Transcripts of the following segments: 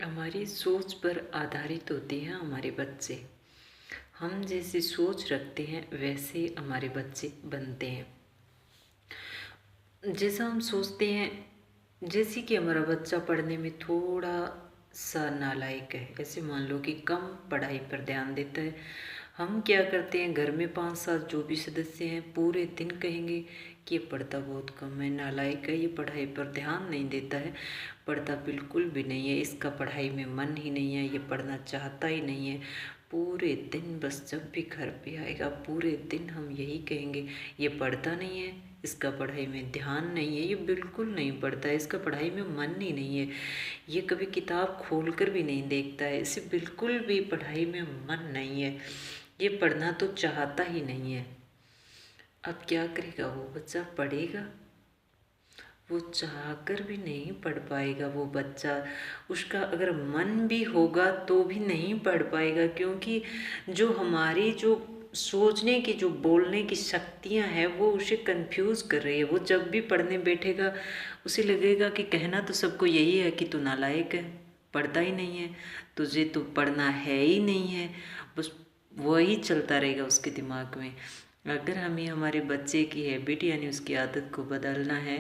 हमारी सोच पर आधारित होती हैं हमारे बच्चे। हम जैसी सोच रखते हैं वैसे हमारे बच्चे बनते हैं। जैसा हम सोचते हैं, जैसे कि हमारा बच्चा पढ़ने में थोड़ा सा नालायक है, ऐसे मान लो कि कम पढ़ाई पर ध्यान देता है, हम क्या करते हैं, घर में 5-7 जो भी सदस्य हैं पूरे दिन कहेंगे कि ये पढ़ता बहुत कम है, नालायक है, ये पढ़ाई पर ध्यान नहीं देता है, पढ़ता बिल्कुल भी नहीं है, इसका पढ़ाई में मन ही नहीं है, ये पढ़ना चाहता ही नहीं है। पूरे दिन बस जब भी घर पे आएगा पूरे दिन हम यही कहेंगे, ये पढ़ता नहीं है, इसका पढ़ाई में ध्यान नहीं है, ये बिल्कुल नहीं पढ़ता है, इसका पढ़ाई में मन ही नहीं है, ये कभी किताब खोल कर भी नहीं देखता है, इसे बिल्कुल भी पढ़ाई में मन नहीं है, ये पढ़ना तो चाहता ही नहीं है। अब क्या करेगा वो बच्चा? पढ़ेगा? वो चाहकर भी नहीं पढ़ पाएगा वो बच्चा। उसका अगर मन भी होगा तो भी नहीं पढ़ पाएगा, क्योंकि जो हमारी जो सोचने की, जो बोलने की शक्तियाँ हैं वो उसे कंफ्यूज कर रही है। वो जब भी पढ़ने बैठेगा उसे लगेगा कि कहना तो सबको यही है कि तू नालायक है, पढ़ता ही नहीं है, तुझे तो पढ़ना है ही नहीं है, बस वही चलता रहेगा उसके दिमाग में। अगर हमें हमारे बच्चे की हैबिट यानी उसकी आदत को बदलना है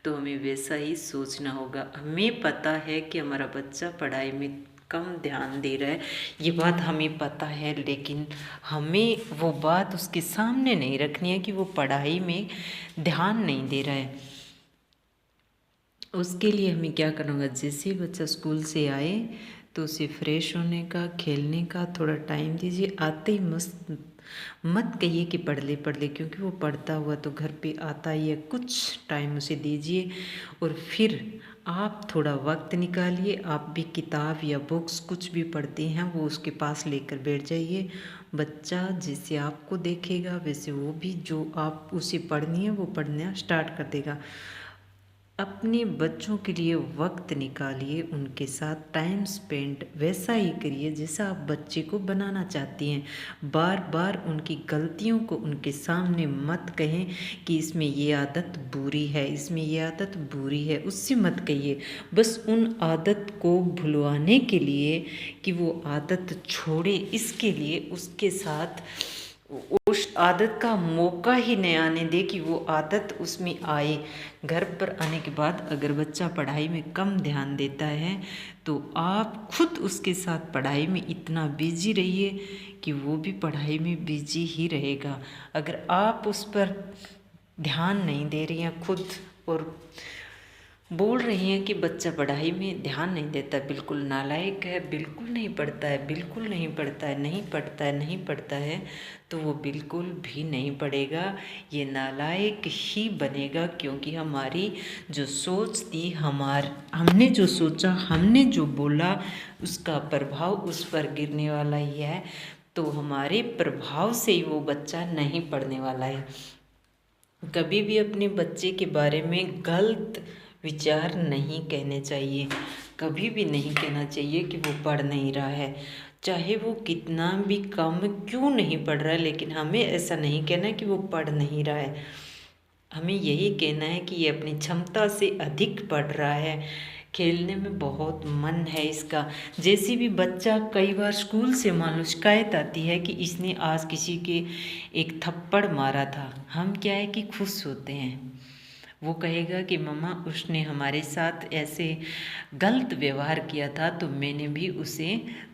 तो हमें वैसा ही सोचना होगा। हमें पता है कि हमारा बच्चा पढ़ाई में कम ध्यान दे रहा है, ये बात हमें पता है, लेकिन हमें वो बात उसके सामने नहीं रखनी है कि वो पढ़ाई में ध्यान नहीं दे रहा है। उसके लिए हमें क्या करना होगा, जैसे बच्चा स्कूल से आए तो उसे फ्रेश होने का, खेलने का थोड़ा टाइम दीजिए। आते ही मत कहिए कि पढ़ ले, क्योंकि वो पढ़ता हुआ तो घर पे आता ही है। कुछ टाइम उसे दीजिए और फिर आप थोड़ा वक्त निकालिए, आप भी किताब या बुक्स कुछ भी पढ़ते हैं वो उसके पास लेकर बैठ जाइए। बच्चा जैसे आपको देखेगा वैसे वो भी जो आप उसे पढ़नी है वो पढ़ना स्टार्ट कर देगा। अपने बच्चों के लिए वक्त निकालिए, उनके साथ टाइम स्पेंड वैसा ही करिए जैसा आप बच्चे को बनाना चाहती हैं। बार बार उनकी गलतियों को उनके सामने मत कहें कि इसमें ये आदत बुरी है, इसमें ये आदत बुरी है, उससे मत कहिए। बस उन आदत को भुलवाने के लिए कि वो आदत छोड़े, इसके लिए उसके साथ उस आदत का मौका ही नहीं आने दे कि वो आदत उसमें आए। घर पर आने के बाद अगर बच्चा पढ़ाई में कम ध्यान देता है तो आप खुद उसके साथ पढ़ाई में इतना बिजी रहिए कि वो भी पढ़ाई में बिजी ही रहेगा। अगर आप उस पर ध्यान नहीं दे रही हैं खुद और बोल रही हैं कि बच्चा पढ़ाई में ध्यान नहीं देता, बिल्कुल नालायक है, बिल्कुल नहीं पढ़ता है, बिल्कुल नहीं पढ़ता है, नहीं पढ़ता है, नहीं पढ़ता है, तो वो बिल्कुल भी नहीं पढ़ेगा, ये नालायक ही बनेगा। क्योंकि हमारी जो सोच थी, हमने जो सोचा, हमने जो बोला, उसका प्रभाव उस पर गिरने वाला ही है। तो हमारे प्रभाव से ही वो बच्चा नहीं पढ़ने वाला है। कभी भी अपने बच्चे के बारे में गलत विचार नहीं कहने चाहिए। कभी भी नहीं कहना चाहिए कि वो पढ़ नहीं रहा है, चाहे वो कितना भी कम क्यों नहीं पढ़ रहा है, लेकिन हमें ऐसा नहीं कहना कि वो पढ़ नहीं रहा है। हमें यही कहना है कि ये अपनी क्षमता से अधिक पढ़ रहा है, खेलने में बहुत मन है इसका। जैसे भी बच्चा कई बार स्कूल से मान लो शिकायत आती है कि इसने आज किसी के एक थप्पड़ मारा था, हम क्या है कि खुश होते हैं। वो कहेगा कि मम्मा उसने हमारे साथ ऐसे गलत व्यवहार किया था तो मैंने भी उसे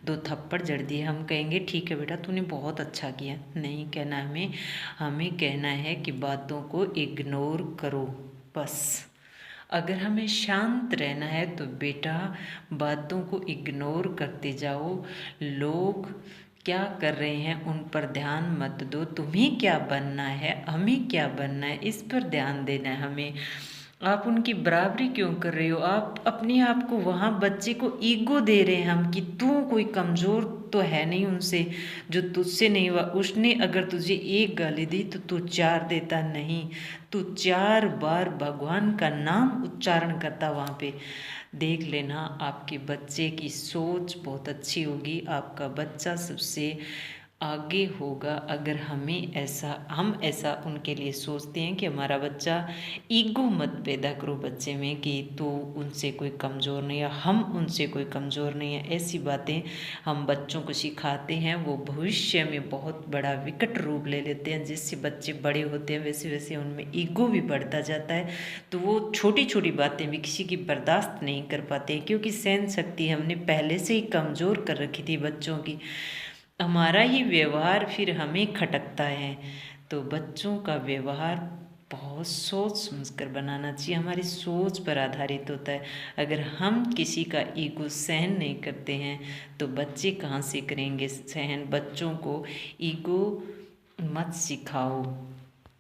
2 थप्पड़ जड़ दिए। हम कहेंगे ठीक है बेटा, तूने बहुत अच्छा किया। नहीं कहना हमें कहना है कि बातों को इग्नोर करो बस। अगर हमें शांत रहना है तो बेटा बातों को इग्नोर करते जाओ। लोग क्या कर रहे हैं उन पर ध्यान मत दो। तुम्हें क्या बनना है, हमें क्या बनना है, इस पर ध्यान देना है हमें। आप उनकी बराबरी क्यों कर रहे हो? आप अपने आप को वहाँ बच्चे को ईगो दे रहे हैं हम कि तू कोई कमज़ोर तो है नहीं उनसे जो तुझसे नहीं हुआ। उसने अगर तुझे एक गाली दी तो तू 4 देता, नहीं, तू 4 बार भगवान का नाम उच्चारण करता वहाँ पे। देख लेना आपके बच्चे की सोच बहुत अच्छी होगी। आपका बच्चा सबसे आगे होगा अगर हम ऐसा उनके लिए सोचते हैं कि हमारा बच्चा ईगो मत पैदा करो बच्चे में कि तो उनसे कोई कमज़ोर नहीं है, हम उनसे कोई कमज़ोर नहीं है। ऐसी बातें हम बच्चों को सिखाते हैं, वो भविष्य में बहुत बड़ा विकट रूप ले लेते हैं। जिससे बच्चे बड़े होते हैं वैसे वैसे उनमें ईगो भी बढ़ता जाता है, तो वो छोटी छोटी बातें भी किसी की बर्दाश्त नहीं कर पाते, क्योंकि सहन शक्ति हमने पहले से ही कमज़ोर कर रखी थी बच्चों की। हमारा ही व्यवहार फिर हमें खटकता है। तो बच्चों का व्यवहार बहुत सोच समझ कर बनाना चाहिए, हमारी सोच पर आधारित होता है। अगर हम किसी का ईगो सहन नहीं करते हैं तो बच्चे कहाँ से करेंगे सहन। बच्चों को ईगो मत सिखाओ।